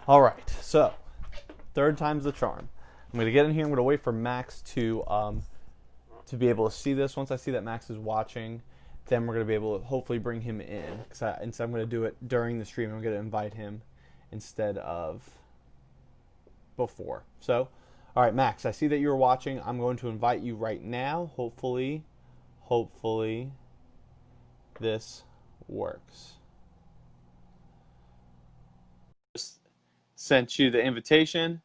All right, so third time's the charm. I'm gonna get in here. I'm gonna wait for Max to be able to see this. Once I see that Max is watching, then we're gonna be able to hopefully bring him in. Instead, I'm gonna do it during the stream. I'm gonna invite him instead of before. So, all right, Max. I see that you're watching. I'm going to invite you right now. Hopefully, this works. Just sent you the invitation.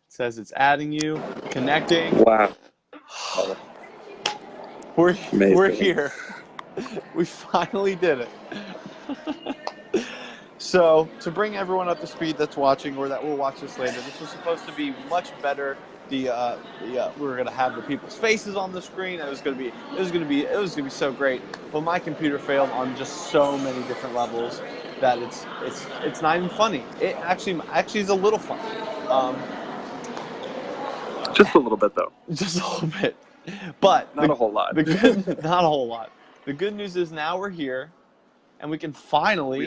It says it's adding you, connecting. Wow. We're Amazing. here. We finally did it. So, to bring everyone up to speed that's watching or that will watch this later, this was supposed to be much better. We were gonna have the people's faces on the screen. It was gonna be so great. But my computer failed on just so many different levels that it's not even funny. It actually is a little funny. Just a little bit, though. Just a little bit, but Not a whole lot. not a whole lot. The good news is now we're here, and we can finally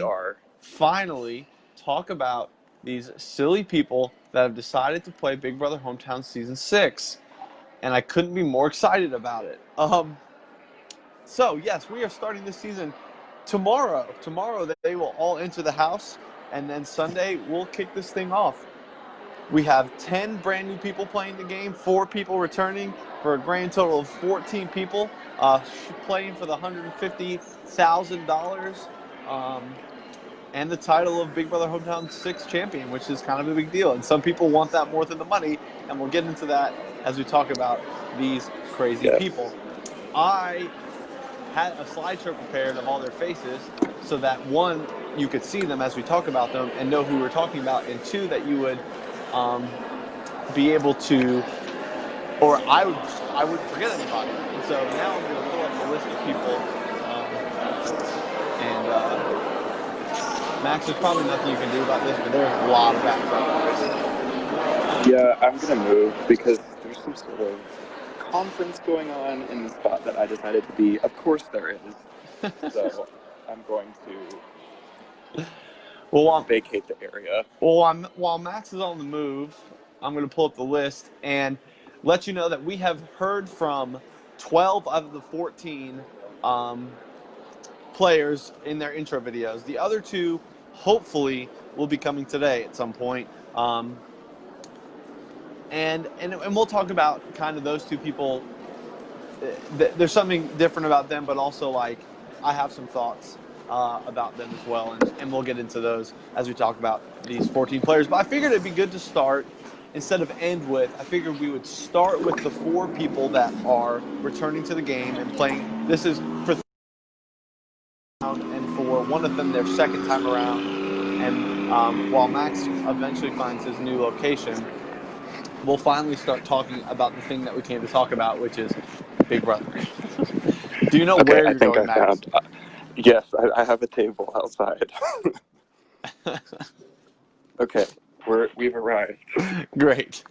talk about these silly people that have decided to play Big Brother Hometown Season 6. And I couldn't be more excited about it. So, yes, we are starting this season tomorrow. Tomorrow, they will all enter the house, and then Sunday, we'll kick this thing off. We have 10 brand new people playing the game, 4 people returning for a grand total of 14 people playing for the $150,000 and the title of Big Brother Hometown 6 champion, which is kind of a big deal. And some people want that more than the money, and we'll get into that as we talk about these crazy people. I had a slideshow prepared of all their faces so that, one, you could see them as we talk about them and know who we're talking about, and two, that you would be able to, or I would forget anybody. And so now I'm going to pull up a list of people, and Max, there's probably nothing you can do about this, but there's a lot of background noise. Yeah, I'm going to move because there's some sort of conference going on in the spot that I decided to be. Of course there is. So I'm going to vacate the area. Well, while Max is on the move, I'm going to pull up the list and let you know that we have heard from 12 out of the 14 players in their intro videos. The other 2, hopefully, will be coming today at some point. And we'll talk about kind of those 2 people. There's something different about them, but also, like, I have some thoughts about them as well, and we'll get into those as we talk about these 14 players. But I figured it'd be good to start instead of end with. I figured we would start with the 4 people that are returning to the game and playing. This is for and for one of them their second time around. And while Max eventually finds his new location, we'll finally start talking about the thing that we came to talk about, which is Big Brother. Do you know where you're going, Max? Found. Yes, I have a table outside. Okay, we've arrived. Great.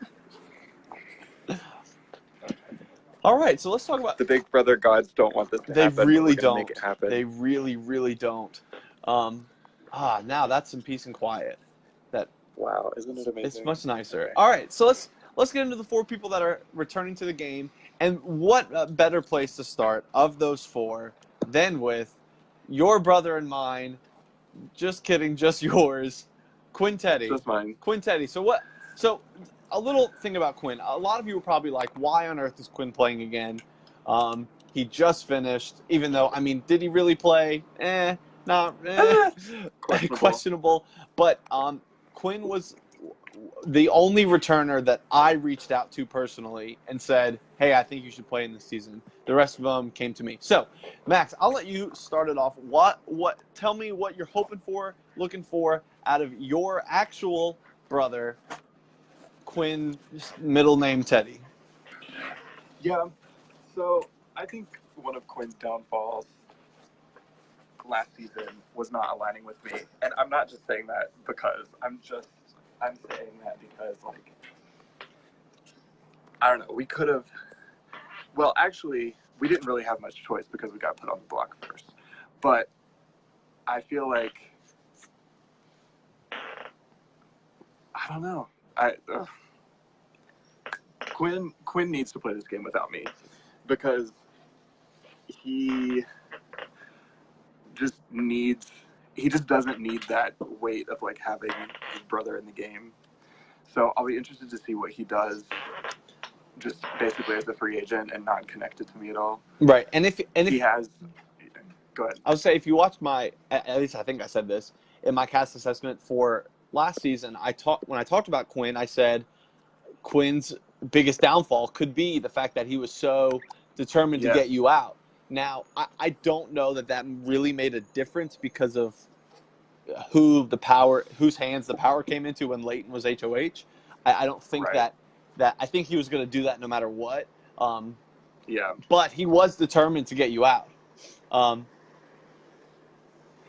All right, so let's talk about the Big Brother gods. Don't want this to happen. They really don't. Make it happen. They really don't. Now that's some peace and quiet. Wow, isn't it amazing? It's much nicer. Okay. All right, so let's get into the 4 people that are returning to the game, and what better place to start of those 4 than with your brother and mine? Just kidding, just yours, Quinn Teddy. Just mine. Quinn Teddy. So a little thing about Quinn. A lot of you were probably like, why on earth is Quinn playing again? He just finished, even though, I mean, did he really play? Questionable. But Quinn was the only returner that I reached out to personally and said, hey, I think you should play in this season. The rest of them came to me. So, Max, I'll let you start it off. Tell me what you're hoping for, looking for out of your actual brother, Quinn, middle name Teddy. Yeah, so I think one of Quinn's downfalls last season was not aligning with me. And I'm not just saying that because I'm saying that because, like, I don't know, we could have, well, actually, we didn't really have much choice because we got put on the block first. But I feel like I don't know. Quinn needs to play this game without me because he just doesn't need that weight of like having his brother in the game. So I'll be interested to see what he does just basically as a free agent and not connected to me at all. Right. And if He has go ahead. I would say if you watch at least I think I said this in my cast assessment for last season, when I talked about Quinn, I said Quinn's biggest downfall could be the fact that he was so determined to get you out. Now, I don't know that really made a difference because of whose hands the power came into when Leighton was HOH. I don't think that I think he was going to do that no matter what. But he was determined to get you out.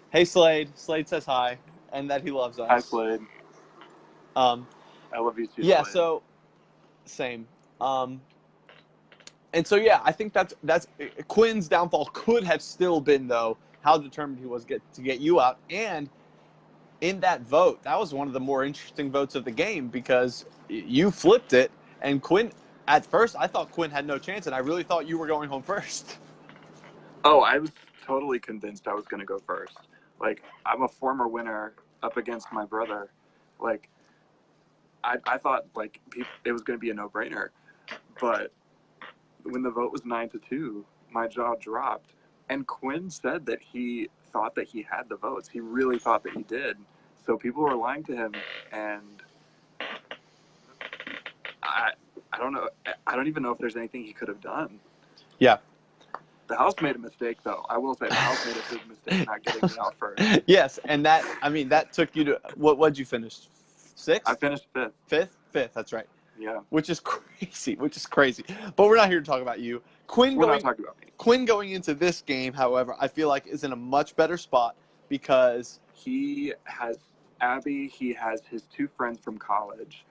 Hey, Slade. Slade says hi and that he loves us. Hi, Slade. I love you too, yeah, Slade. So same. And so, yeah, I think that's Quinn's downfall could have still been, though, how determined he was to get you out. And in that vote, that was one of the more interesting votes of the game because you flipped it. And Quinn, at first, I thought Quinn had no chance, and I really thought you were going home first. Oh, I was totally convinced I was going to go first. Like, I'm a former winner up against my brother. Like, I thought, like, it was going to be a no-brainer. But when the vote was 9-2, my jaw dropped. And Quinn said that he thought that he had the votes. He really thought that he did. So people were lying to him, and I don't know. I don't even know if there's anything he could have done. Yeah. The House made a mistake, though. I will say the House made a big mistake not getting me out first. Yes, and that took you to what'd you finish? Sixth? I finished fifth. Fifth, that's right. Yeah. Which is crazy. But we're not here to talk about you. We're not talking about me. Quinn going into this game, however, I feel like is in a much better spot because he has Abby, he has his two friends from college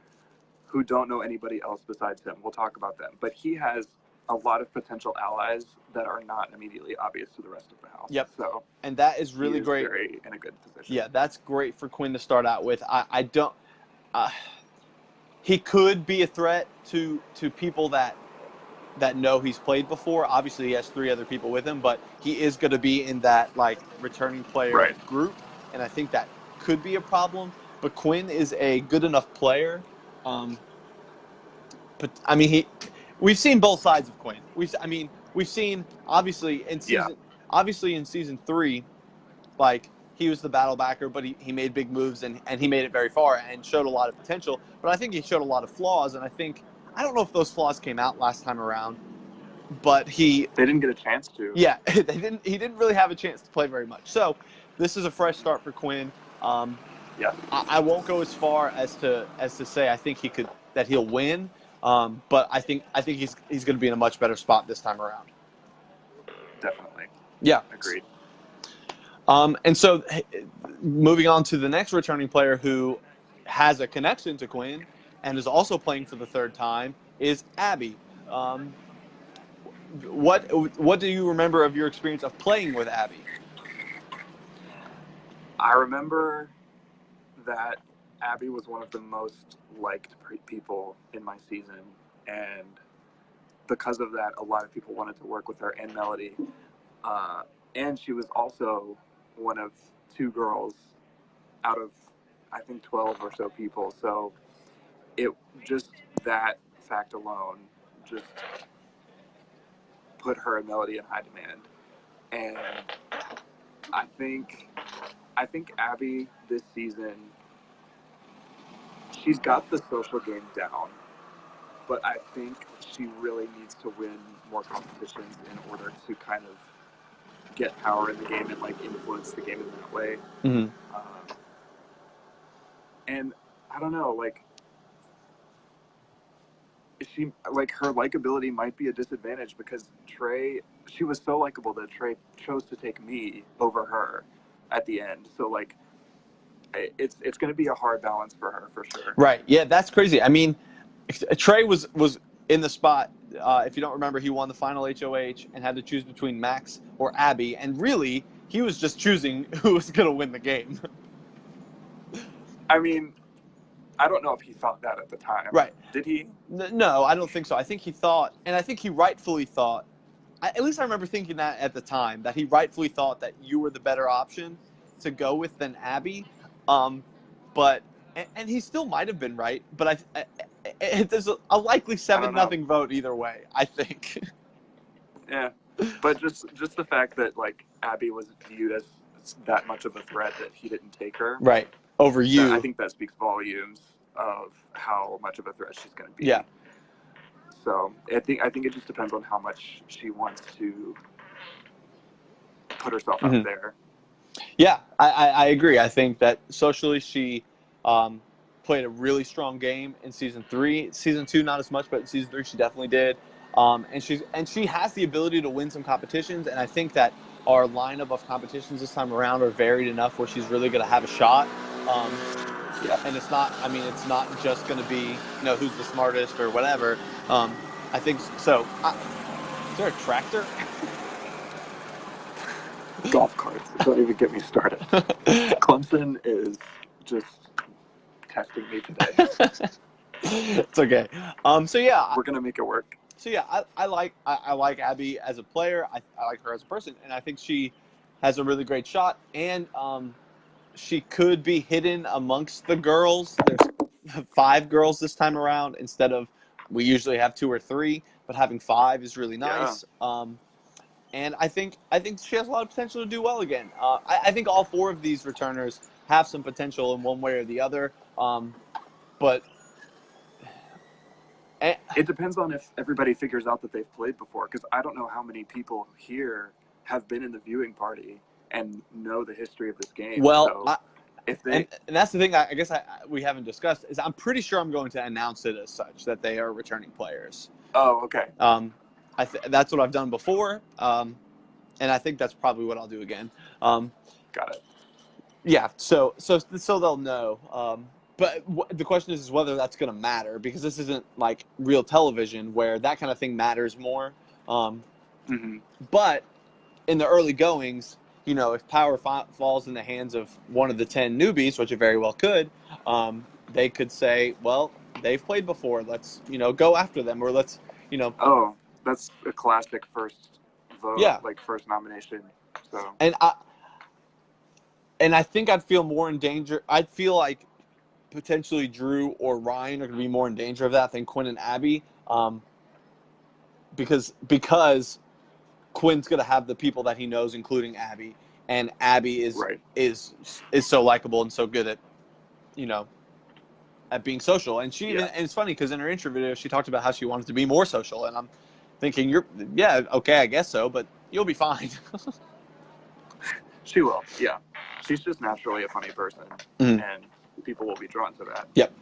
who don't know anybody else besides him. We'll talk about them. But he has a lot of potential allies that are not immediately obvious to the rest of the house. Yep. So, and that is really great. Very in a good position. Yeah, that's great for Quinn to start out with. I don't. He could be a threat to people that know he's played before. Obviously, he has 3 other people with him, but he is going to be in that like returning player group, and I think that could be a problem. But Quinn is a good enough player. But I mean, we've seen both sides of Quinn. We've seen obviously in season 3, like he was the battle backer, but he made big moves and he made it very far and showed a lot of potential. But I think he showed a lot of flaws, and I don't know if those flaws came out last time around, but they didn't get a chance to. Yeah, he didn't really have a chance to play very much. So this is a fresh start for Quinn. I won't go as far as to say I think he'll win. But I think he's going to be in a much better spot this time around. Definitely. Yeah. Agreed. And so moving on to the next returning player who has a connection to Quinn and is also playing for the 3rd time is Abby. What do you remember of your experience of playing with Abby? I remember that Abby was one of the most liked people in my season, and because of that, a lot of people wanted to work with her and Melody. And she was also one of 2 girls out of, I think, 12 or so people. So it just that fact alone just put her and Melody in high demand. And I think Abby this season, she's got the social game down, but I think she really needs to win more competitions in order to kind of get power in the game and like influence the game in that way. Mm-hmm. And I don't know, like her likability might be a disadvantage because she was so likable that Trey chose to take me over her at the end. So like it's going to be a hard balance for her for sure. Right. Yeah, that's crazy. I mean, Trey was in the spot. If you don't remember, he won the final HOH and had to choose between Max or Abby. And really, he was just choosing who was going to win the game. I mean, I don't know if he thought that at the time. Right. Did he? No, I don't think so. I think he thought, and I think he rightfully thought, at least I remember thinking that at the time, that he rightfully thought that you were the better option to go with than Abby. But and he still might have been right, but there's a likely 7-0 vote either way, I think. Yeah, but just the fact that like Abby was viewed as that much of a threat that he didn't take her, right, over you. I think that speaks volumes of how much of a threat she's going to be. Yeah. So I think it just depends on how much she wants to put herself out there. Yeah, I agree. I think that socially she played a really strong game in season 3. Season 2, not as much, but in season 3 she definitely did. And she has the ability to win some competitions, and I think that our lineup of competitions this time around are varied enough where she's really going to have a shot. And it's not just going to be who's the smartest or whatever. I think so. Is there a tractor? Golf carts. Don't even get me started. Clemson is just testing me today. It's okay. So yeah, we're gonna make it work. So yeah, I like Abby as a player. I like her as a person, and I think she has a really great shot. And she could be hidden amongst the girls. There's 5 girls this time around instead of we usually have 2 or 3, but having 5 is really nice. Yeah. And I think she has a lot of potential to do well again. I think all 4 of these returners have some potential in one way or the other. But it depends on if everybody figures out that they've played before, because I don't know how many people here have been in the viewing party and know the history of this game. Well, so if they and that's the thing I guess we haven't discussed is I'm pretty sure I'm going to announce it as such that they are returning players. Oh, okay. That's what I've done before, and I think that's probably what I'll do again. Got it. Yeah, so they'll know. But the question is whether that's going to matter, because this isn't like real television where that kind of thing matters more. But in the early goings, if power falls in the hands of one of the 10 newbies, which it very well could, they could say, well, they've played before. Let's, go after them, or let's, Oh, that's a classic first vote, yeah, like first nomination. So. And I think I'd feel more in danger. I'd feel like potentially Drew or Ryan are going to be more in danger of that than Quinn and Abby, because Quinn's going to have the people that he knows, including Abby, and Abby is so likable and so good at, at being social. And she and it's funny because in her intro video she talked about how she wanted to be more social, and I'm thinking okay, I guess so, but you'll be fine. She will, yeah. She's just naturally a funny person, and people will be drawn to that. Yep.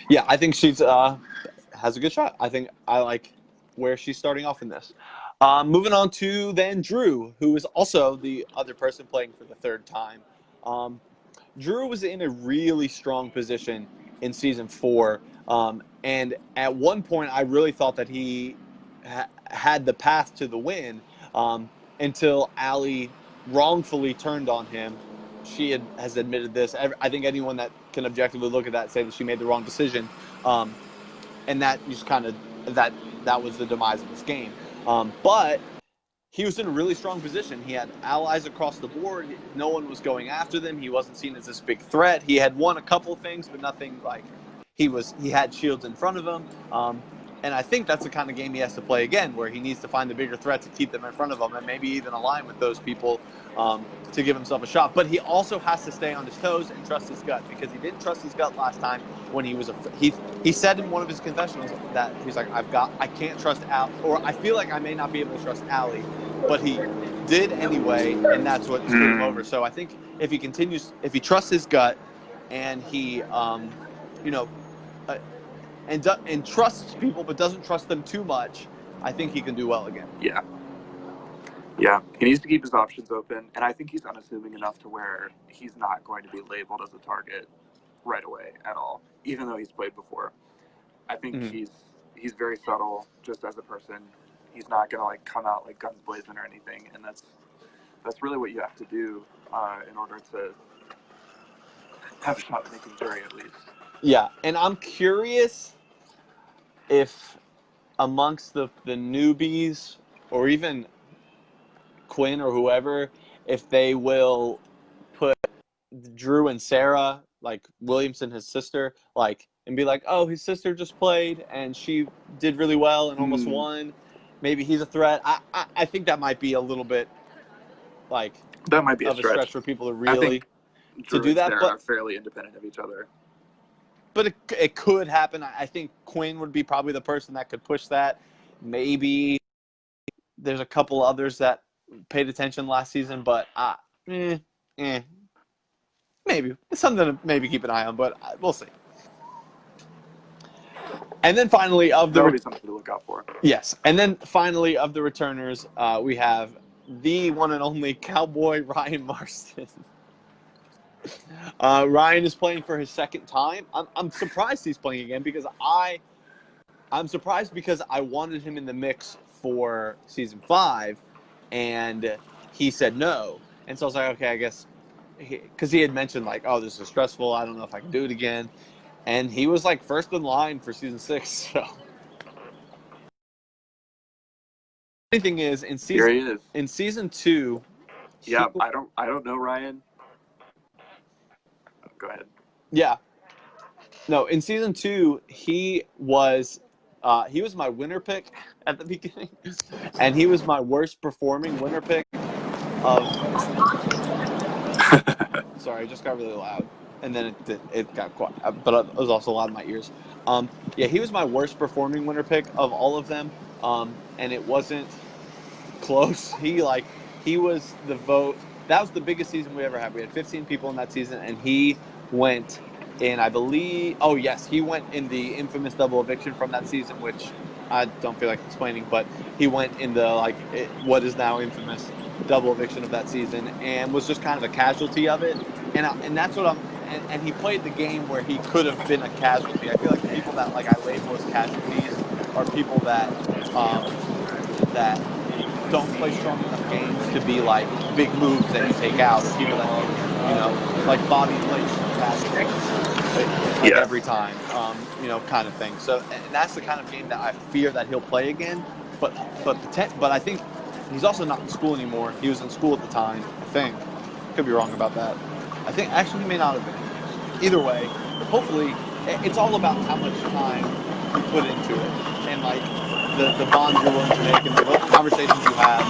Yeah, I think she's has a good shot. I like where she's starting off in this. Moving on to then Drew, who is also the other person playing for the 3rd time. Drew was in a really strong position in season 4, and at one point I really thought that he had the path to the win until Allie wrongfully turned on him. She has admitted this. I think anyone that can objectively look at that say that she made the wrong decision, and that just kind of that was the demise of this game. But he was in a really strong position. He had allies across the board. No one was going after them. He wasn't seen as this big threat. He had won a couple things, but nothing like he had shields in front of him. And I think that's the kind of game he has to play again, where he needs to find the bigger threats and keep them in front of him, and maybe even align with those people to give himself a shot. But he also has to stay on his toes and trust his gut, because he didn't trust his gut last time when he was he said in one of his confessionals that he's like, I can't trust Al, or I feel like I may not be able to trust Allie, but he did anyway, and that's what screwed him over. So I think if he trusts his gut, and he and trusts people but doesn't trust them too much, I think he can do well again. Yeah, he needs to keep his options open, and I think he's unassuming enough to where he's not going to be labeled as a target right away at all, even though he's played before. I think he's very subtle just as a person. He's not going to like come out like guns blazing or anything, and that's really what you have to do in order to have a shot at making jury, at least. Yeah, and I'm curious if amongst the newbies or even Quinn or whoever, if they will put Drew and Sarah, like Williamson, his sister, like, and be like, oh, his sister just played and she did really well and almost won. Maybe he's a threat. I think that might be a little bit like That might be of a stretch for people to I think really to Drew do and that, Sarah but are fairly independent of each other. but it could happen. I think Quinn would be probably the person that could push that. Maybe there's a couple others that paid attention last season, but maybe it's something to maybe keep an eye on, but we'll see. And then finally, That'll be something to look out for. Yes, and then finally of the returners, we have the one and only Cowboy Ryan Marston. Ryan is playing for his second time. I'm surprised he's playing again because I'm surprised because I wanted him in the mix for season 5, and he said no. And so I was like, okay, I guess, because he had mentioned like, oh, this is stressful. I don't know if I can do it again. And he was like first in line for season 6. So the thing is, Here he is. in season 2. Yeah, I don't know Ryan. Go ahead. Yeah. No, in season 2, he was my winner pick at the beginning, and he was my worst performing winner pick of. Sorry, it just got really loud, and then it got quiet, but it was also loud in my ears. Yeah, he was my worst performing winner pick of all of them, and it wasn't close. He was the vote. That was the biggest season we ever had. We had 15 people in that season, and he went in, I believe. Oh yes, he went in the infamous double eviction from that season, which I don't feel like explaining, but he went in the what is now infamous double eviction of that season, and was just kind of a casualty of it. And that's what I'm. And he played the game where he could have been a casualty. I feel like the people that I label as casualties are people that that don't play strong enough games to be like big moves that you take out, or people that like Bobby plays casualty every time, kind of thing. So, and that's the kind of game that I fear that he'll play again. But I think he's also not in school anymore. He was in school at the time, I think. Could be wrong about that. I think actually he may not have been. Either way, hopefully it's all about how much time you put into it, and the bonds you're willing to make and the conversations you have.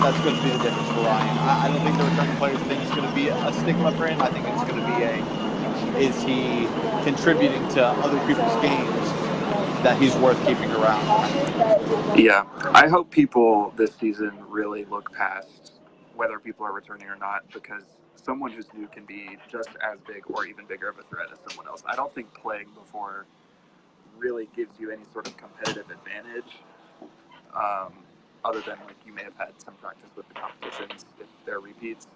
That's going to be the difference for Ryan. I don't think the returning players thing is going to be a stigma for him. I think it's going to be is he contributing to other people's games that he's worth keeping around. Yeah, I hope people this season really look past whether people are returning or not, because someone who's new can be just as big or even bigger of a threat as someone else. I don't think playing before really gives you any sort of competitive advantage, other than you may have had some practice with the competitions if they're repeats.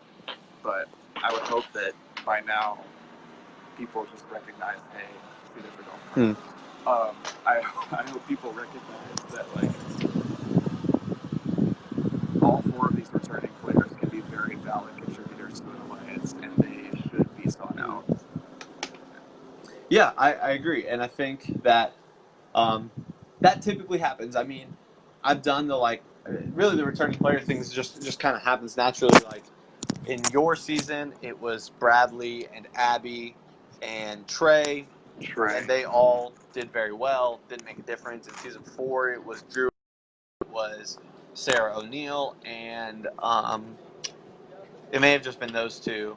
But I would hope that by now people just recognize, hey, see, there's a golf cart. I hope people recognize that all 4 of these returning players can be very valid contributors to an alliance, and they should be sought out. Yeah, I agree, and I think that that typically happens. I mean, I've done really the returning player things just kind of happens naturally. Like in your season, it was Bradley and Abby and Trey, and they all did very well. Didn't make a difference. In season 4, it was Drew, it was Sarah O'Neill, and it may have just been those two,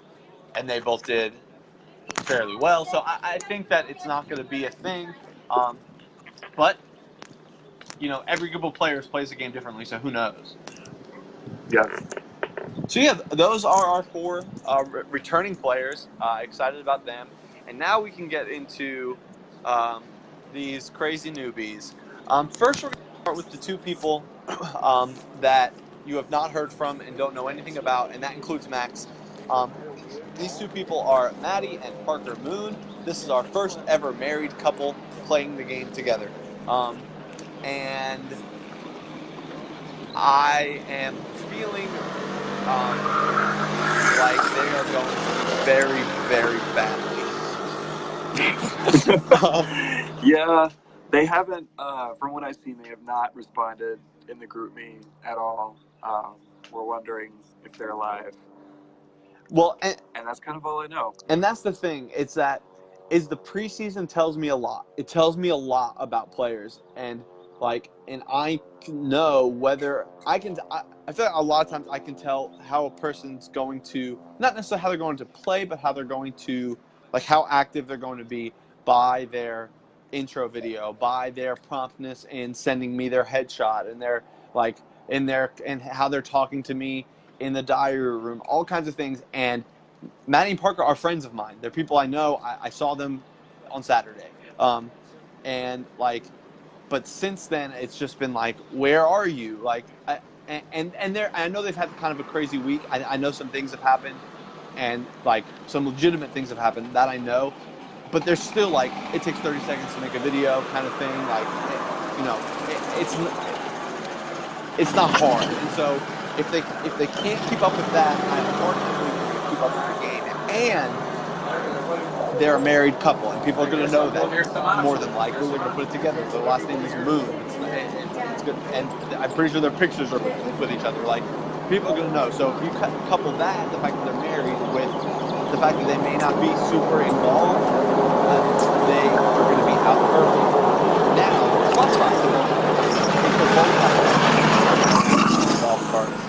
and they both did fairly well. So I think that it's not going to be a thing. But every group of players plays the game differently, so who knows? Yeah. So yeah, those are our 4 returning players. Excited about them, and now we can get into these crazy newbies. First, we're going to start with the 2 people that you have not heard from and don't know anything about, and that includes Max. These 2 people are Maddie and Parker Moon. This is our first ever married couple playing the game together. And I am feeling like they are going to do very, very badly. Yeah, they haven't. From what I've seen, they have not responded in the group me at all. We're wondering if they're alive, Well, and that's kind of all I know. and that's the thing. It's that is the preseason tells me a lot. It tells me a lot about players, and I can know whether I can. I feel like a lot of times I can tell how a person's going to, not necessarily how they're going to play, but how they're going to, like, how active they're going to be by their intro video, by their promptness in sending me their headshot, and their and how they're talking to me in the diary room, all kinds of things. And Maddie and Parker are friends of mine. They're people I know. I saw them on Saturday. And but since then, it's just been like, where are you? I know they've had kind of a crazy week. I know some things have happened, and some legitimate things have happened that I know. But there's still it takes 30 seconds to make a video kind of thing. It's not hard. And so if they can't keep up with that, I have a hard time believing they're going to keep up with the game. And they're a married couple, and people are going to know that more than likely. They're going to put it together. Their last name is Moon. It's good, and I'm pretty sure their pictures are with each other. People are going to know. So if you couple that, the fact that they're married, with the fact that they may not be super involved, they are going to be out early. Now, the plus side to them is they're both golf carts.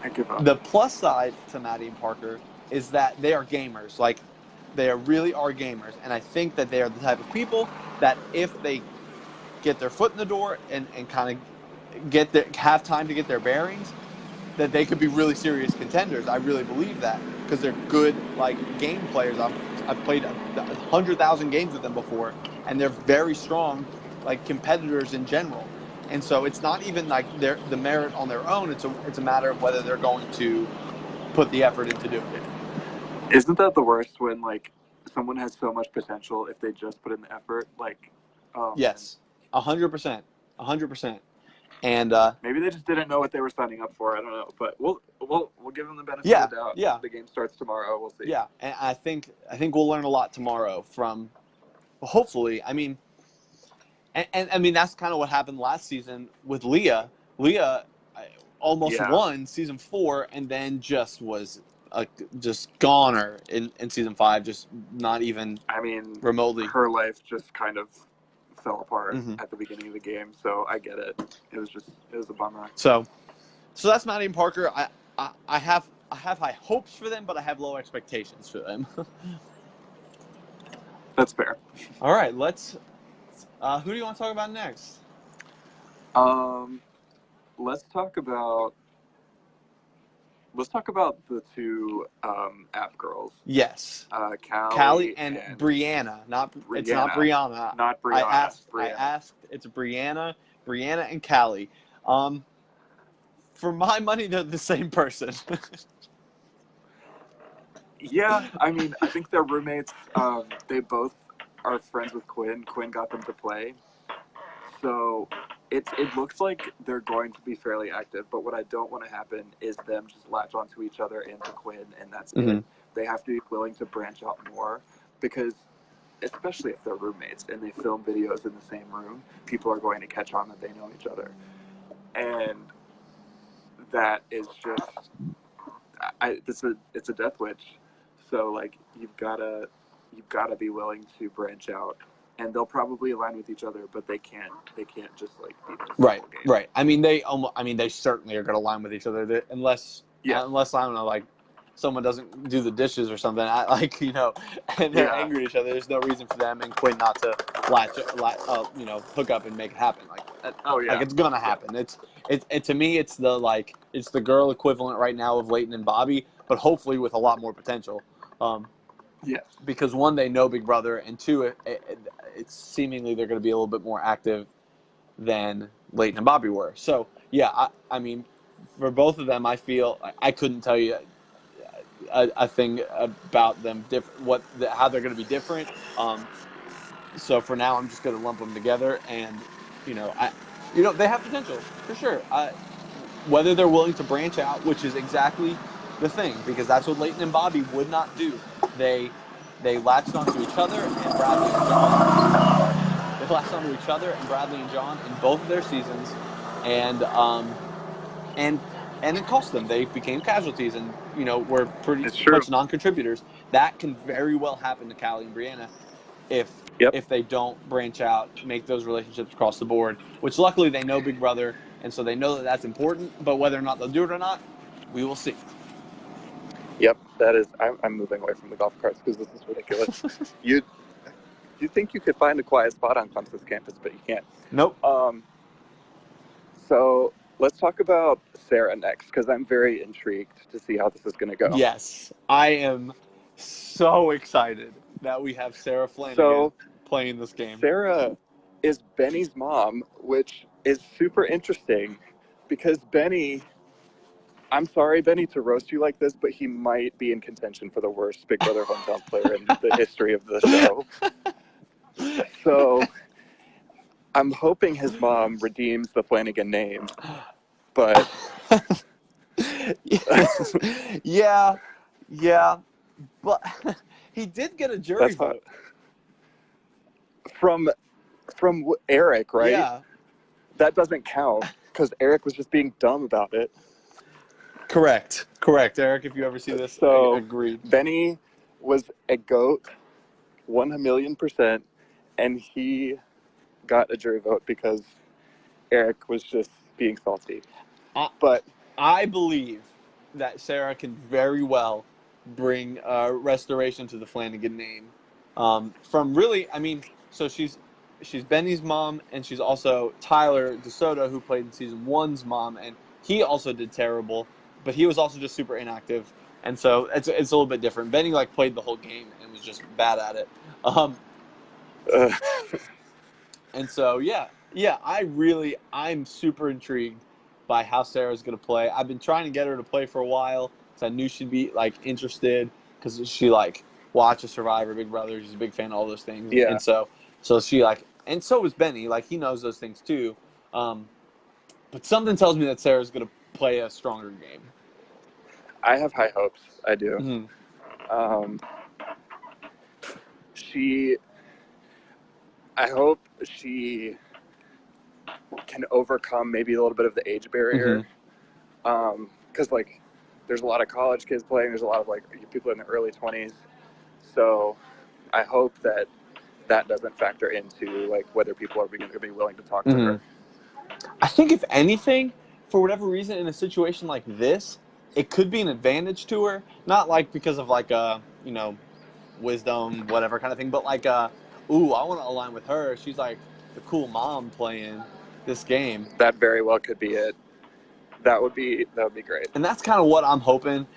I give up. The plus side to Maddie and Parker is that they are gamers. They really are gamers, and I think that they are the type of people that if they get their foot in the door and kind of have time to get their bearings, that they could be really serious contenders. I really believe that because they're good game players. I've played 100,000 games with them before, and they're very strong competitors in general. And so it's not even the merit on their own. It's a matter of whether they're going to put the effort into doing it. Isn't that the worst when someone has so much potential if they just put in the effort? Yes, 100%, 100%. And maybe they just didn't know what they were signing up for. I don't know, but we'll give them the benefit yeah, of the doubt. Yeah. The game starts tomorrow. We'll see. Yeah, and I think we'll learn a lot tomorrow from, hopefully. I mean, and I mean that's kind of what happened last season with Leah. Leah almost won season 4, and then just was just goner in season 5. Just not even. I mean, remotely. Her life just kind of fell apart at the beginning of the game, so I get it. It was a bummer. So that's Maddie and Parker. I have high hopes for them, but I have low expectations for them. That's fair. All right, let's. Who do you want to talk about next? Let's talk about the two app girls. Yes. Callie and Brianna. It's not Brianna. Not Brianna. I asked. It's Brianna. Brianna and Callie. For my money, they're the same person. Yeah, I mean, I think they're roommates. They both are friends with Quinn. Quinn got them to play. So it looks like they're going to be fairly active, but what I don't want to happen is them just latch onto each other and to Quinn, and that's it. They have to be willing to branch out more, because especially if they're roommates and they film videos in the same room, people are going to catch on that they know each other. And that is just it's a death wish. So you've gotta be willing to branch out, and they'll probably align with each other, but they can't just be this game. Right. I mean they certainly are gonna align with each other unless I don't know, someone doesn't do the dishes or something. And they're angry at each other. There's no reason for them and Quinn not to hook up and make it happen. It's gonna happen. To me, it's the girl equivalent right now of Leighton and Bobby, but hopefully with a lot more potential. Because one, they know Big Brother, and two, it's seemingly they're going to be a little bit more active than Leighton and Bobby were. So yeah, I mean, for both of them, I feel I couldn't tell you a thing about them how they're going to be different. So for now, I'm just going to lump them together, and they have potential for sure. Whether they're willing to branch out, which is exactly the thing, because that's what Leighton and Bobby would not do. They They latched onto each other and Bradley and John. They latched onto each other and Bradley and John in both of their seasons, and and it cost them. They became casualties, and were pretty It's true. much non-contributors. That can very well happen to Callie and Brianna if they don't branch out, make those relationships across the board. Which luckily they know Big Brother, and so they know that that's important. But whether or not they'll do it or not, we will see. Yep, that is. I'm moving away from the golf carts because this is ridiculous. you think you could find a quiet spot on Clemson's campus, but you can't. Nope. So let's talk about Sarah next because I'm very intrigued to see how this is going to go. Yes, I am so excited that we have Sarah Flanagan playing this game. Sarah is Benny's mom, which is super interesting because Benny, I'm sorry, Benny, to roast you like this, but he might be in contention for the worst Big Brother hometown player in the history of the show. So I'm hoping his mom redeems the Flanagan name, but yeah, but he did get a jury vote from Eric, right? Yeah, that doesn't count because Eric was just being dumb about it. Correct, Eric. If you ever see this, so agreed. Benny was a GOAT, 1,000,000%, and he got a jury vote because Eric was just being salty. But I believe that Sarah can very well bring restoration to the Flanagan name. From really, I mean, so she's Benny's mom, and she's also Tyler DeSoto, who played in season 1's mom, and he also did terrible, but he was also just super inactive, and so it's a little bit different. Benny played the whole game and was just bad at it. And so I'm super intrigued by how Sarah's going to play. I've been trying to get her to play for a while because I knew she'd be interested because she watches Survivor, Big Brother. She's a big fan of all those things. Yeah. And so she and so is Benny. He knows those things too. But something tells me that Sarah's going to play a stronger game. I have high hopes. I do. Mm-hmm. I hope she can overcome maybe a little bit of the age barrier. Because there's a lot of college kids playing. There's a lot of people in their early 20s. So I hope that doesn't factor into whether people are going to be willing to talk to her. I think if anything, for whatever reason, in a situation like this, it could be an advantage to her. Not because of wisdom, whatever kind of thing, but ooh, I want to align with her. She's the cool mom playing this game. That very well could be it. That would be great. And that's kind of what I'm hoping.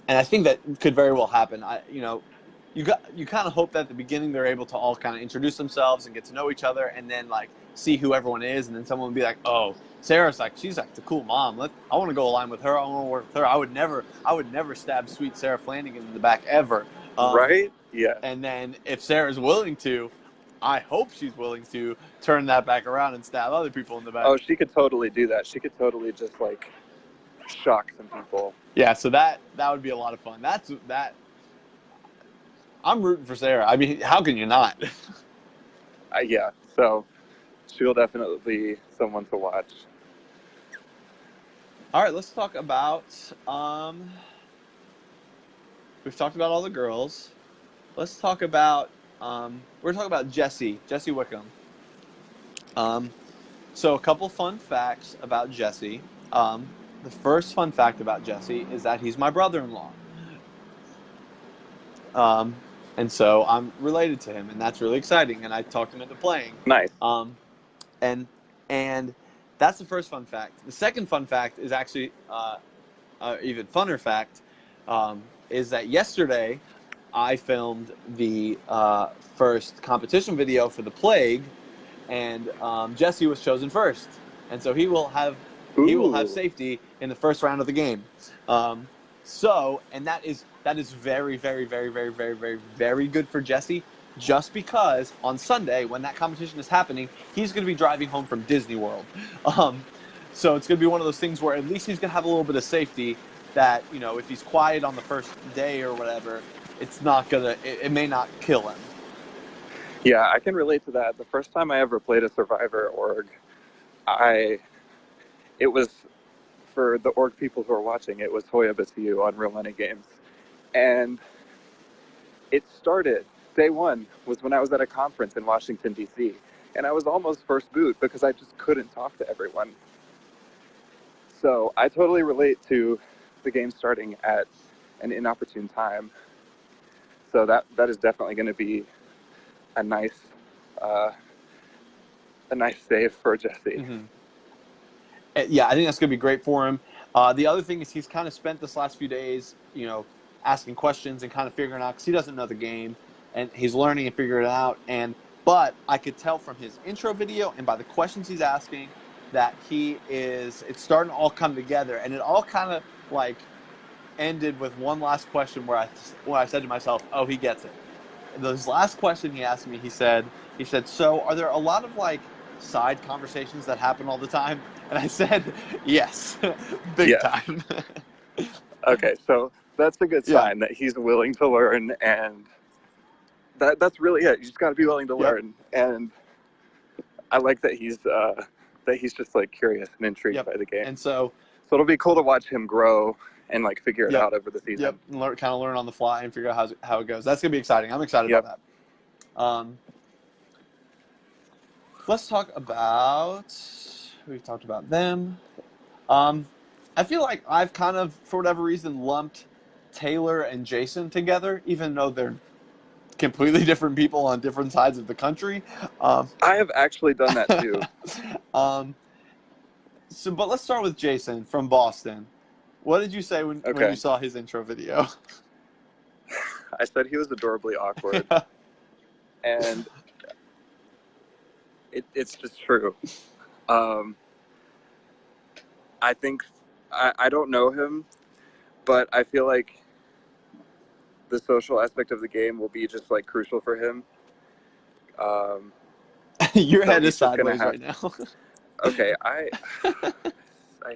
And I think that could very well happen. You kind of hope that at the beginning they're able to all kind of introduce themselves and get to know each other, and then see who everyone is, and then someone would be like, "Oh, Sarah's she's the cool mom. I want to go align with her. I want to work with her. I would never stab sweet Sarah Flanagan in the back ever." Right? Yeah. And then if Sarah's willing to, I hope she's willing to turn that back around and stab other people in the back. Oh, she could totally do that. She could totally just shock some people. Yeah, so that would be a lot of fun. That. I'm rooting for Sarah. I mean, how can you not? Yeah, so she'll definitely be someone to watch. All right, let's talk about. We've talked about all the girls. Let's talk about. We're talking about Jesse Wickham. So a couple fun facts about Jesse. The first fun fact about Jesse is that he's my brother-in-law. And so I'm related to him, and that's really exciting. And I talked him into playing. Nice. And that's the first fun fact. The second fun fact is actually even funner fact. Is that yesterday I filmed the first competition video for the Plague, and Jesse was chosen first, and so he will have safety in the first round of the game. And that is very, very, very, very, very, very, very good for Jesse, just because on Sunday when that competition is happening, he's going to be driving home from Disney World. So it's going to be one of those things where at least he's going to have a little bit of safety that, you know, if he's quiet on the first day or whatever, it's not gonna, it may not kill him. Yeah, I can relate to that. The first time I ever played a Survivor org, it was, for the org people who are watching, it was Hoya Basiu on Real Money Games. And it started, day one was when I was at a conference in Washington, D.C. And I was almost first boot because I just couldn't talk to everyone. So I totally relate to the game starting at an inopportune time. So that is definitely going to be a nice save for Jesse. Mm-hmm. Yeah, I think that's going to be great for him. The other thing is he's kind of spent this last few days, you know, asking questions and kind of figuring out, because he doesn't know the game, and he's learning and figuring it out. But I could tell from his intro video and by the questions he's asking that it's starting to all come together, and it all kind of like ended with one last question where I said to myself, "Oh, he gets it." This last question he asked me, he said, "So are there a lot of like side conversations that happen all the time?" And I said, "Yes, big Yes. time." Okay, so that's a good sign that he's willing to learn, and that's really it. You just got to be willing to learn, and I like that he's just like curious and intrigued by the game. And so it'll be cool to watch him grow and like figure it out over the season. And kind of learn on the fly and figure out how it goes. That's gonna be exciting. I'm excited about that. Let's talk about. We've talked about them. I feel like I've kind of, for whatever reason, lumped Taylor and Jason together, even though they're completely different people on different sides of the country. I have actually done that too. But let's start with Jason from Boston. What did you say when you saw his intro video? I said he was adorably awkward. And it's just true. I think, I don't know him, but I feel like the social aspect of the game will be just like crucial for him. Your head is sideways right now. Okay, I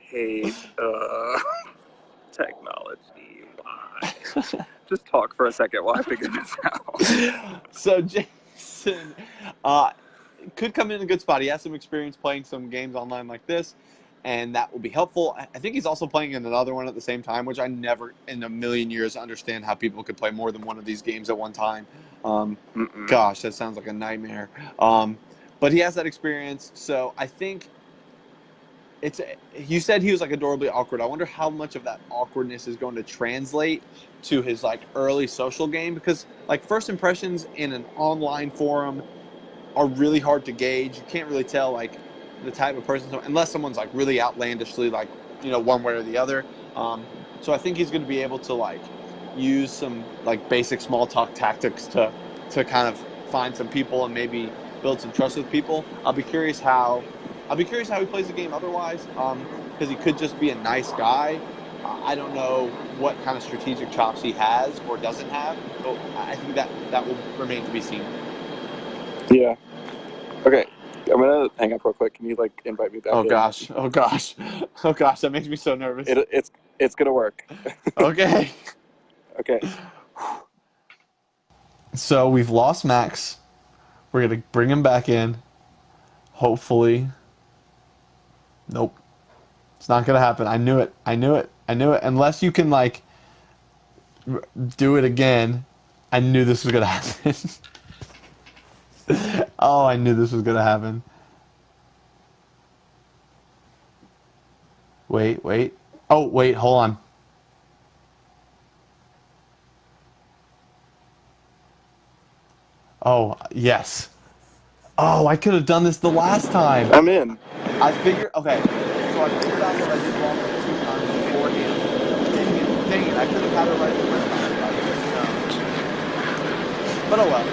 hate technology. Why? Just talk for a second while I figure this out. So Jason could come in a good spot. He has some experience playing some games online like this, and that will be helpful. I think he's also playing in another one at the same time, which I never in a million years understand how people could play more than one of these games at one time. Gosh, that sounds like a nightmare. But he has that experience, so I think you said he was like adorably awkward. I wonder how much of that awkwardness is going to translate to his like early social game, because like first impressions in an online forum are really hard to gauge. You can't really tell like the type of person unless someone's like really outlandishly like, you know, one way or the other. So I think he's going to be able to like use some like basic small talk tactics to kind of find some people and maybe build some trust with people. I'll be curious how he plays the game otherwise, because he could just be a nice guy. I don't know what kind of strategic chops he has or doesn't have, but I think that will remain to be seen. Yeah. Okay. I'm gonna hang up real quick. Can you like invite me back? Oh gosh. That makes me so nervous. It's gonna work. Okay. Okay. So we've lost Max. We're gonna bring him back in. Hopefully. Nope. It's not gonna happen. I knew it. Unless you can like do it again. I knew this was gonna happen. Oh, I knew this was gonna happen. Wait. Oh, wait, hold on. Oh, yes. Oh, I could have done this the last time. I'm in. I figured, okay, so I figured out what I did wrong like 2 times beforehand. Dang it, I could have had it right the first time. But oh well.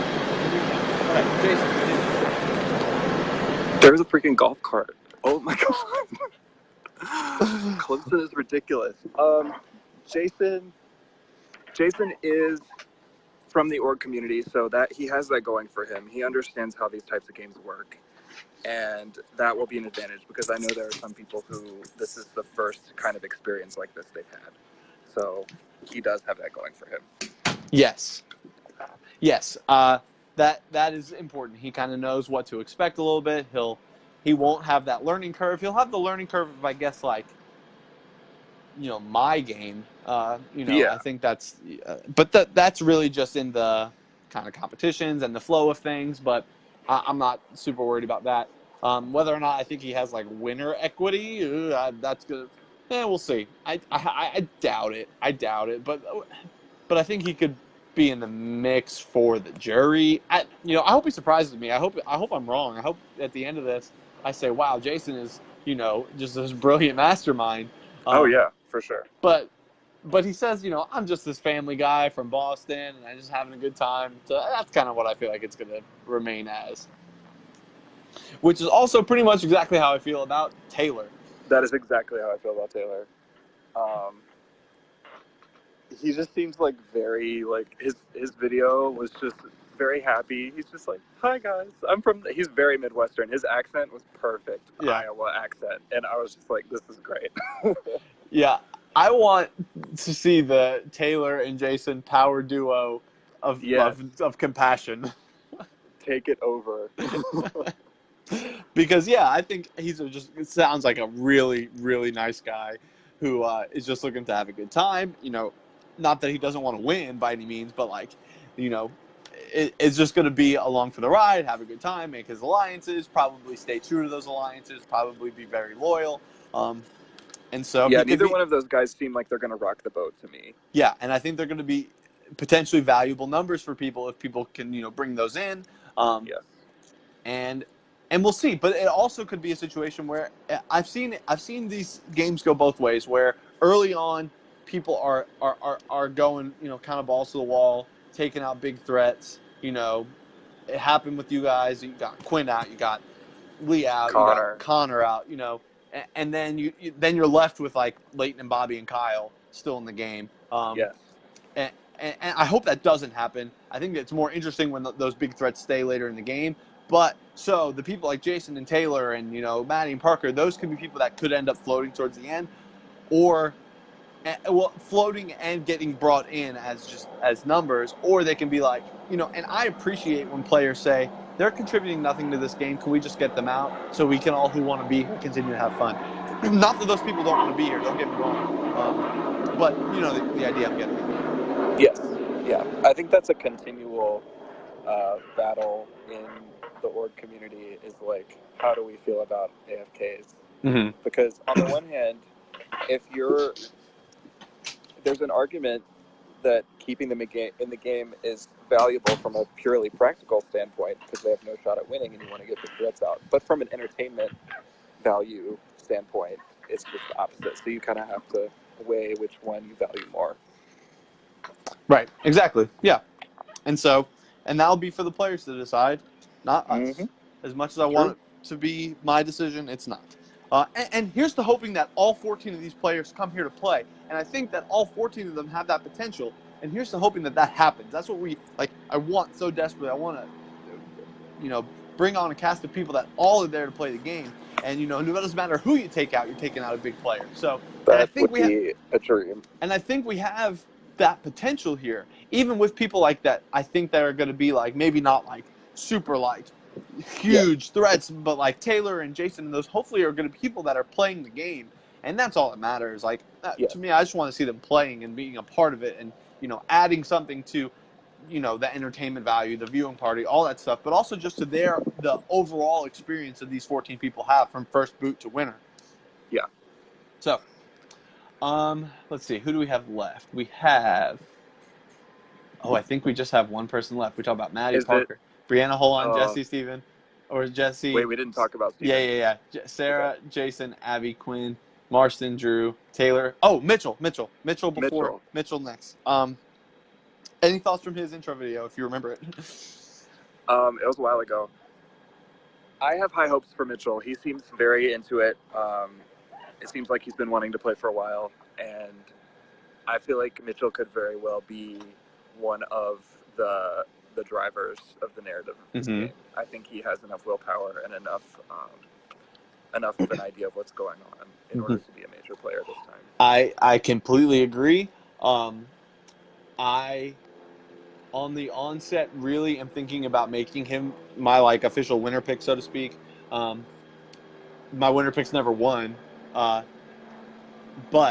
Okay, Jason, continue. There's a freaking golf cart. Oh my god. Clemson is ridiculous. Jason is from the org community, so that he has that going for him. He understands how these types of games work, and that will be an advantage because I know there are some people who this is the first kind of experience like this they've had. So he does have that going for him. Yes. That is important. He kind of knows what to expect a little bit. He won't have that learning curve. He'll have the learning curve of, I guess, like, my game. I think that's, but that's really just in the kind of competitions and the flow of things. But I'm not super worried about that. Whether or not I think he has like winner equity, that's good. We'll see. I doubt it. But I think he could be in the mix for the jury. I hope he surprises me. I hope I'm wrong. I hope at the end of this I say, wow, Jason is, just this brilliant mastermind. Oh yeah, for sure. But he says, I'm just this family guy from Boston and I'm just having a good time. So that's kind of what I feel like it's going to remain as. Which is also pretty much exactly how I feel about Taylor. That is exactly how I feel about Taylor. He just seems like very, like, his video was just very happy. He's just like, hi guys, he's very Midwestern. His accent was perfect, Iowa accent. And I was just like, this is great. Yeah, I want to see the Taylor and Jason power duo of compassion. Take it over. Because, I think it sounds like a really, really nice guy who is just looking to have a good time. Not that he doesn't want to win by any means, but like, it's just going to be along for the ride, have a good time, make his alliances, probably stay true to those alliances, probably be very loyal. And so neither one of those guys seem like they're going to rock the boat to me. Yeah, and I think they're going to be potentially valuable numbers for people if people can, bring those in. Yes. And we'll see. But it also could be a situation where I've seen these games go both ways, where early on people are going, kind of balls to the wall, taking out big threats. It happened with you guys. You got Quinn out, you got Lee out, you got Connor out. And then you're left with like Leighton and Bobby and Kyle still in the game. Yes. And I hope that doesn't happen. I think it's more interesting when those big threats stay later in the game. But so the people like Jason and Taylor and Maddie and Parker, those could be people that could end up floating towards the end, or floating and getting brought in as numbers, or they can be like And I appreciate when players say they're contributing nothing to this game. Can we just get them out so we can all who want to be here continue to have fun? Not that those people don't want to be here. Don't get me wrong. But the idea I'm getting. Yes. Yeah. I think that's a continual battle in the org community is like, how do we feel about AFKs? Mm-hmm. Because on the one hand, there's an argument that keeping them in the game is valuable from a purely practical standpoint because they have no shot at winning and you want to get the threats out. But from an entertainment value standpoint, it's just the opposite. So you kind of have to weigh which one you value more. Right. Exactly. Yeah. And that'll be for the players to decide, not us. Mm-hmm. As much as I want it to be my decision, it's not. And here's to hoping that all 14 of these players come here to play. And I think that all 14 of them have that potential. And here's to hoping that happens. That's what I want so desperately. I want to, bring on a cast of people that all are there to play the game. And, no doesn't matter who you take out, you're taking out a big player. So that would be a dream. And I think we have that potential here, even with people like that. I think that are going to be like, maybe not like super like huge threats, but like Taylor and Jason and those hopefully are going to be people that are playing the game. And that's all that matters. Like to me, I just want to see them playing and being a part of it and, adding something to, the entertainment value, the viewing party, all that stuff, but also just to the overall experience that these 14 people have from first boot to winner. Yeah. So, let's see. Who do we have left? We have. Oh, I think we just have one person left. We talk about Maddie, Parker, Brianna, Holon, Jesse, Steven, or Jesse. Wait, we didn't talk about Steven. Yeah. Sarah, Jason, Abby, Quinn, Marston, Drew, Taylor. Oh, Mitchell before Mitchell next. Any thoughts from his intro video, if you remember it? It was a while ago. I have high hopes for Mitchell. He seems very into it. It seems like he's been wanting to play for a while, and I feel like Mitchell could very well be one of the drivers of the narrative of this game. I think he has enough willpower and enough of an idea of what's going on in order to be a major player this time. I completely agree. I, on the onset, really am thinking about making him my like official winner pick, so to speak. My winner pick's never won, but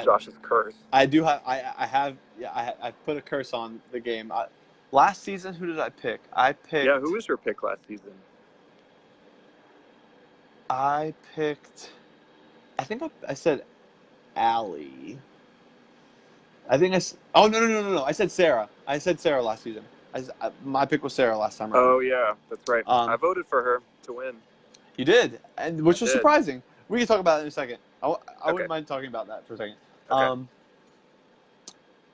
Josh's curse. I do have I put a curse on the game. Last season, who did I pick? Yeah, who was your pick last season? I think I said Allie. Oh no! I said Sarah. I said Sarah last season. My pick was Sarah last time around. Oh yeah, that's right. I voted for her to win. You did, and which was surprising. We can talk about it in a second. I wouldn't mind talking about that for a second. Okay.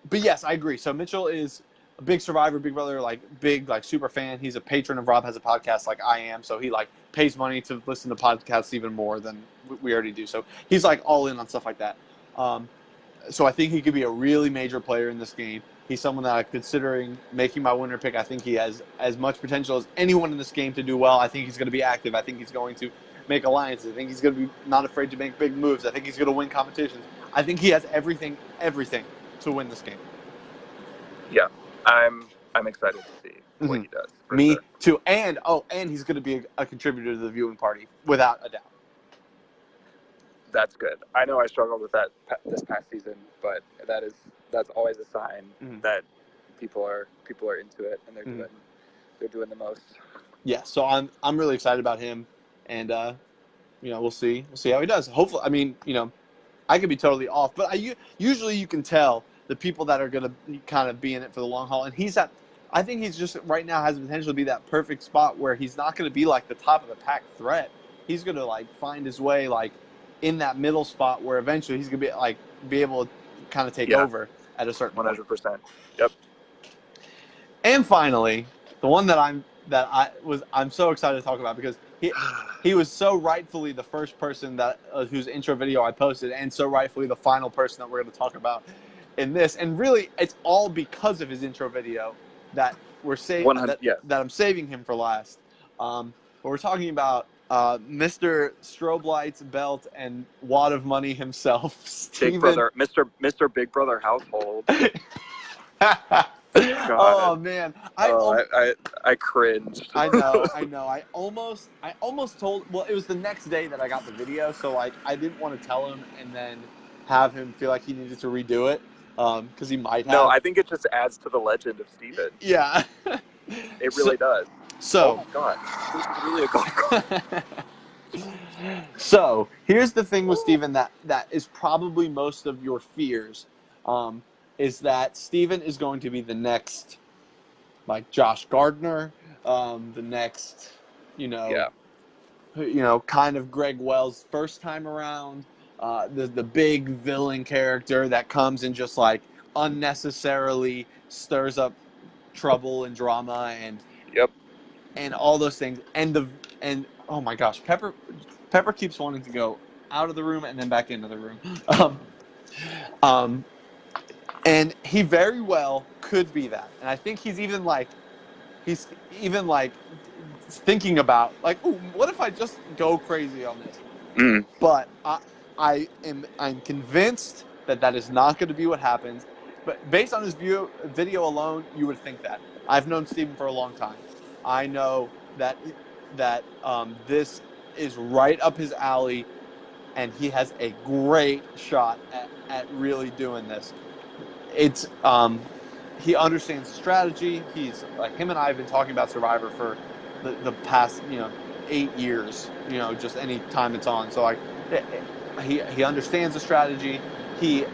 But yes, I agree. So Mitchell is a big Survivor, Big Brother, big super fan. He's a patron of Rob Has a Podcast like I am, so he pays money to listen to podcasts even more than we already do. So he's all in on stuff like that. So I think he could be a really major player in this game. He's someone that I'm considering making my winner pick. I think he has as much potential as anyone in this game to do well. I think he's going to be active. I think he's going to make alliances. I think he's going to be not afraid to make big moves. I think he's going to win competitions. I think he has everything to win this game. Yeah, I'm excited to see what he does. Me too. And he's going to be a contributor to the viewing party without a doubt. That's good. I know I struggled with that this past season, but that's always a sign that people are into it and they're doing the most. Yeah, so I'm really excited about him, and we'll see how he does. Hopefully, I mean, I could be totally off, but usually you can tell the people that are going to kind of be in it for the long haul, and I think he's just right now has the potential to be that perfect spot where he's not going to be the top of the pack threat. He's going to find his way in that middle spot where eventually he's going to be able to kind of take over at a certain 100%. point. Yep. And finally, the one that I'm so excited to talk about because he was so rightfully the first person that whose intro video I posted, and so rightfully the final person that we're going to talk about in this. And really, it's all because of his intro video that that I'm saving him for last. But we're talking about Mr. Strobe Lights, Belt, and Wad of Money himself, Steven. Big Brother, Mr. Big Brother household. Oh man, I cringed. I know. I almost told. Well, it was the next day that I got the video, so I didn't want to tell him and then have him feel like he needed to redo it because he might have. No, I think it just adds to the legend of Steven. Yeah, it really does. So, oh my God, this is really a golf cart. So here's the thing with Steven that is probably most of your fears. Is that Steven is going to be the next, Josh Gardner, the next, kind of Greg Wells first time around, the big villain character that comes and just unnecessarily stirs up trouble and drama and all those things and oh my gosh, Pepper keeps wanting to go out of the room and then back into the room. And he very well could be that. And I think he's even thinking about ooh, what if I just go crazy on this? But I'm convinced that is not going to be what happens. But based on his video alone, you would think that. I've known Steven for a long time. I know that this is right up his alley, and he has a great shot at really doing this. It's he understands strategy. He's him and I have been talking about Survivor for the past 8 years. Just any time it's on. So he understands the strategy. He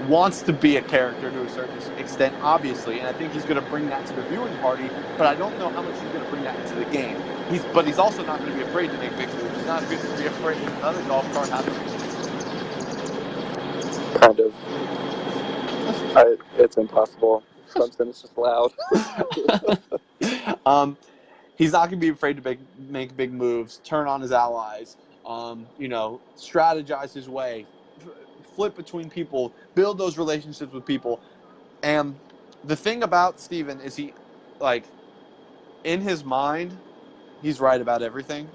wants to be a character to a certain extent, obviously, and I think he's going to bring that to the viewing party. But I don't know how much he's going to bring that into the game. He's also not going to be afraid to make big moves. He's not going to be afraid of another golf cart happening. Kind of. It's impossible. Clemson is just loud. He's not going to be afraid to make big moves, turn on his allies, strategize his way, flip between people, build those relationships with people. And the thing about Steven is he, in his mind, he's right about everything.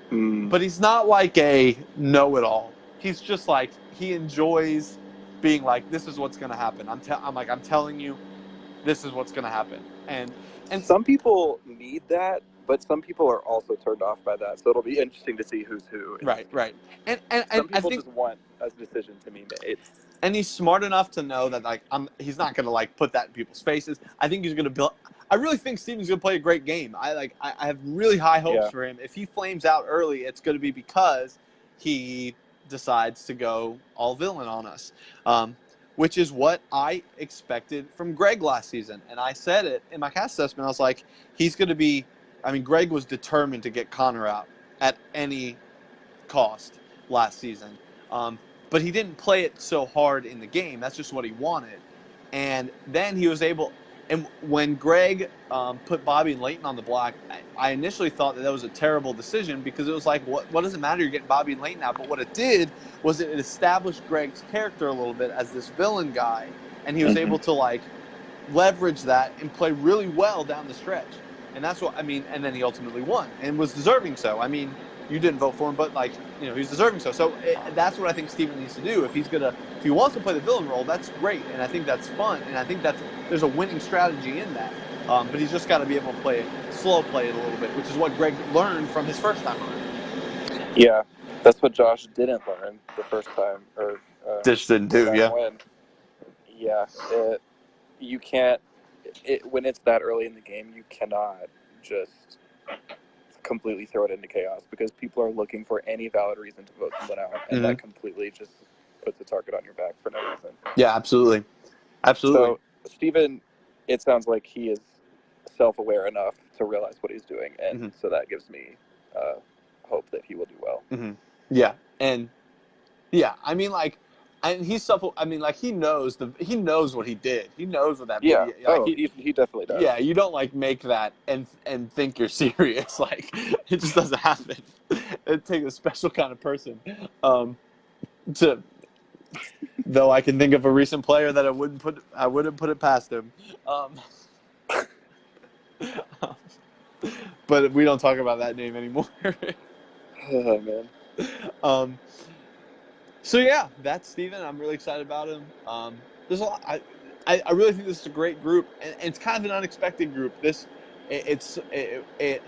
But he's not a know-it-all. He's just he enjoys being like, "This is what's going to happen." I'm telling you, this is what's going to happen. And some people need that, but some people are also turned off by that. So it'll be interesting to see who's who. Right. And some I people think, just want a decision to be made. and he's smart enough to know that like he's not going to like put that in people's faces. I think he's going to build. I really think Steven's going to play a great game. I have really high hopes for him. If he flames out early, it's going to be because he decides to go all villain on us, which is what I expected from Greg last season. And I said it in my cast assessment. I was like, he's going to be. I mean, Greg was determined to get Connor out at any cost last season. But he didn't play it so hard in the game. That's just what he wanted. And then he was able. And when Greg put Bobby and Leighton on the block, I initially thought that was a terrible decision because it was like, what does it matter? You're getting Bobby and Leighton out. But what it did was it established Greg's character a little bit as this villain guy. And he was able to like leverage that and play really well down the stretch. And that's what I mean. And then he ultimately won and was deserving so. I mean, you didn't vote for him, but like, you know, he's deserving so. So that's what I think Steven needs to do. If he wants to play the villain role, that's great, and I think that's fun, and I think there's a winning strategy in that. But he's just got to be able to slow play it a little bit, which is what Greg learned from his first time around. Yeah, that's what Josh didn't learn the first time, or just didn't do. Yeah. Win. Yeah, you can't. When it's that early in the game, you cannot just completely throw it into chaos because people are looking for any valid reason to vote someone out, and that completely just puts a target on your back for no reason. Yeah, absolutely. So Steven, it sounds like he is self-aware enough to realize what he's doing, and so that gives me hope that he will do well. Yeah, and yeah, I mean, like, and he's I mean, like, he knows what he did. He knows what that. Yeah. Like, he definitely does. Yeah, you don't like make that and think you're serious. Like, it just doesn't happen. It takes a special kind of person. To though I can think of a recent player that I wouldn't put it past him. But we don't talk about that name anymore. Oh man. So yeah, that's Steven. I'm really excited about him. There's a lot. I really think this is a great group, and it's kind of an unexpected group. It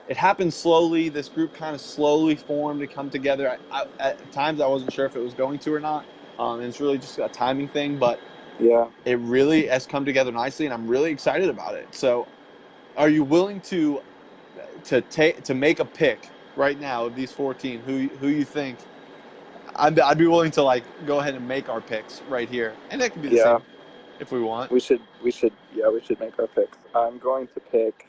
happened slowly. This group kind of slowly formed to come together. At times, I wasn't sure if it was going to or not. And it's really just a timing thing, but yeah, it really has come together nicely, and I'm really excited about it. So, are you willing to make a pick right now of these 14? Who you think? I'd be willing to like go ahead and make our picks right here, and it could be the same if we want. We should make our picks. I'm going to pick.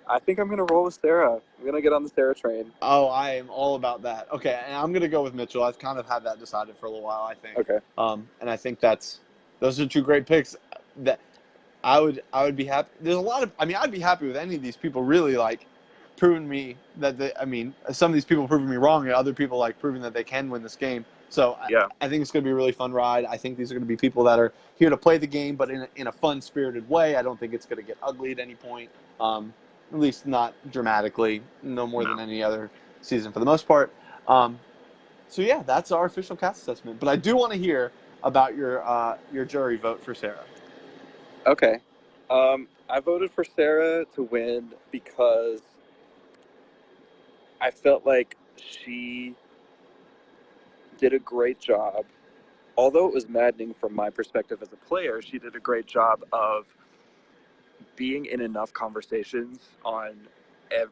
I think I'm gonna roll with Sarah. I'm gonna get on the Sarah train. Oh, I am all about that. Okay, and I'm gonna go with Mitchell. I've kind of had that decided for a little while, I think. Okay. And I think those are two great picks. That I would be happy. There's a lot of. I mean, I'd be happy with any of these people. Really, like proving me that I mean, some of these people proving me wrong, and other people like proving that they can win this game. So yeah. I think it's going to be a really fun ride. I think these are going to be people that are here to play the game, but in a fun, spirited way. I don't think it's going to get ugly at any point. At least not dramatically, no more than any other season for the most part. So yeah, that's our official cast assessment. But I do want to hear about your jury vote for Sarah. Okay. I voted for Sarah to win because I felt like she did a great job. Although it was maddening from my perspective as a player, she did a great job of being in enough conversations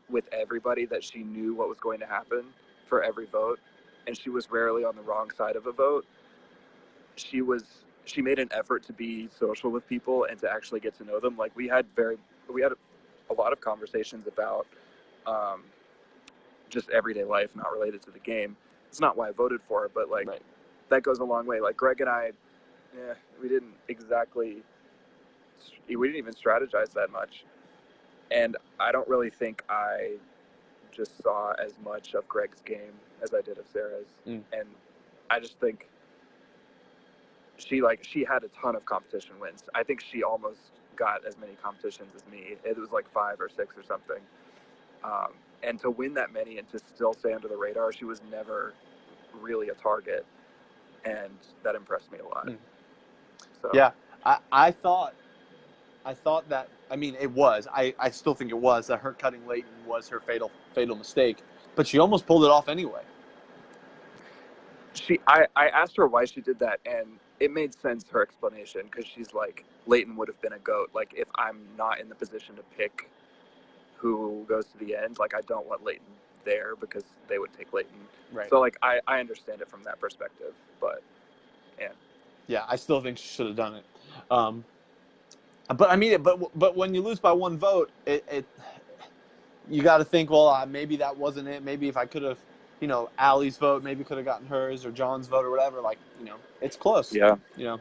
with everybody that she knew what was going to happen for every vote, and she was rarely on the wrong side of a vote. She made an effort to be social with people and to actually get to know them. Like we had a lot of conversations about just everyday life, not related to the game. It's not why I voted for her, but like that goes a long way. Like Greg and I, we didn't even strategize that much. And I don't really think I just saw as much of Greg's game as I did of Sarah's. And I just think she had a ton of competition wins. I think she almost got as many competitions as me. It was like 5 or 6 or something. And to win that many and to still stay under the radar, she was never really a target, and that impressed me a lot. So yeah, I thought that. I mean, it was. I still think it was that her cutting Leighton was her fatal mistake, but she almost pulled it off anyway. I asked her why she did that, and it made sense, her explanation, because she's like, Leighton would have been a GOAT. Like, if I'm not in the position to pick who goes to the end, like, I don't want Leighton there because they would take Leighton. Right. So, like, I understand it from that perspective, but, yeah, I still think she should have done it. But I mean, but when you lose by one vote, it you got to think, well, maybe that wasn't it. Maybe if I could have, Allie's vote, maybe could have gotten hers or John's vote or whatever. Like, it's close. Yeah. Yeah.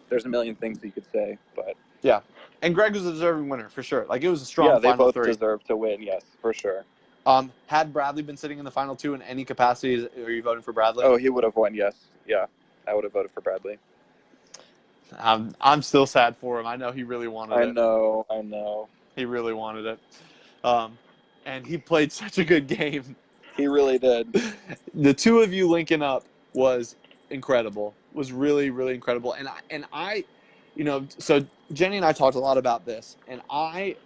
There's a million things you could say, but yeah. And Greg was a deserving winner for sure. Like, it was a strong final three. Yeah, they both deserve to win. Yes, for sure. Had Bradley been sitting in the final two in any capacity, are you voting for Bradley? Oh, he would have won. Yes. Yeah, I would have voted for Bradley. I'm still sad for him. I know he really wanted it. I know. He really wanted it. And he played such a good game. He really did. The two of you linking up was incredible. Was really, really incredible. And I, so Jenny and I talked a lot about this, and I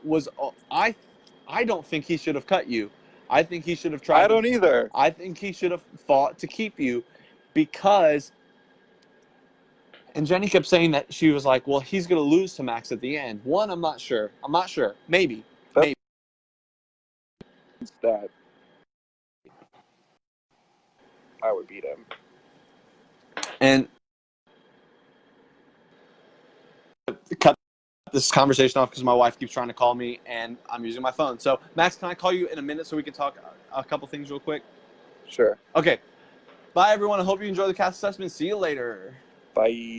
don't think he should have cut you. I think he should have tried. I don't either. I think he should have fought to keep you, because. And Jenny kept saying that she was like, well, he's going to lose to Max at the end. One, I'm not sure. Maybe. Maybe. That I would beat him. And cut this conversation off because my wife keeps trying to call me and I'm using my phone. So, Max, can I call you in a minute so we can talk a couple things real quick? Sure. Okay. Bye, everyone. I hope you enjoy the cast assessment. See you later. Bye.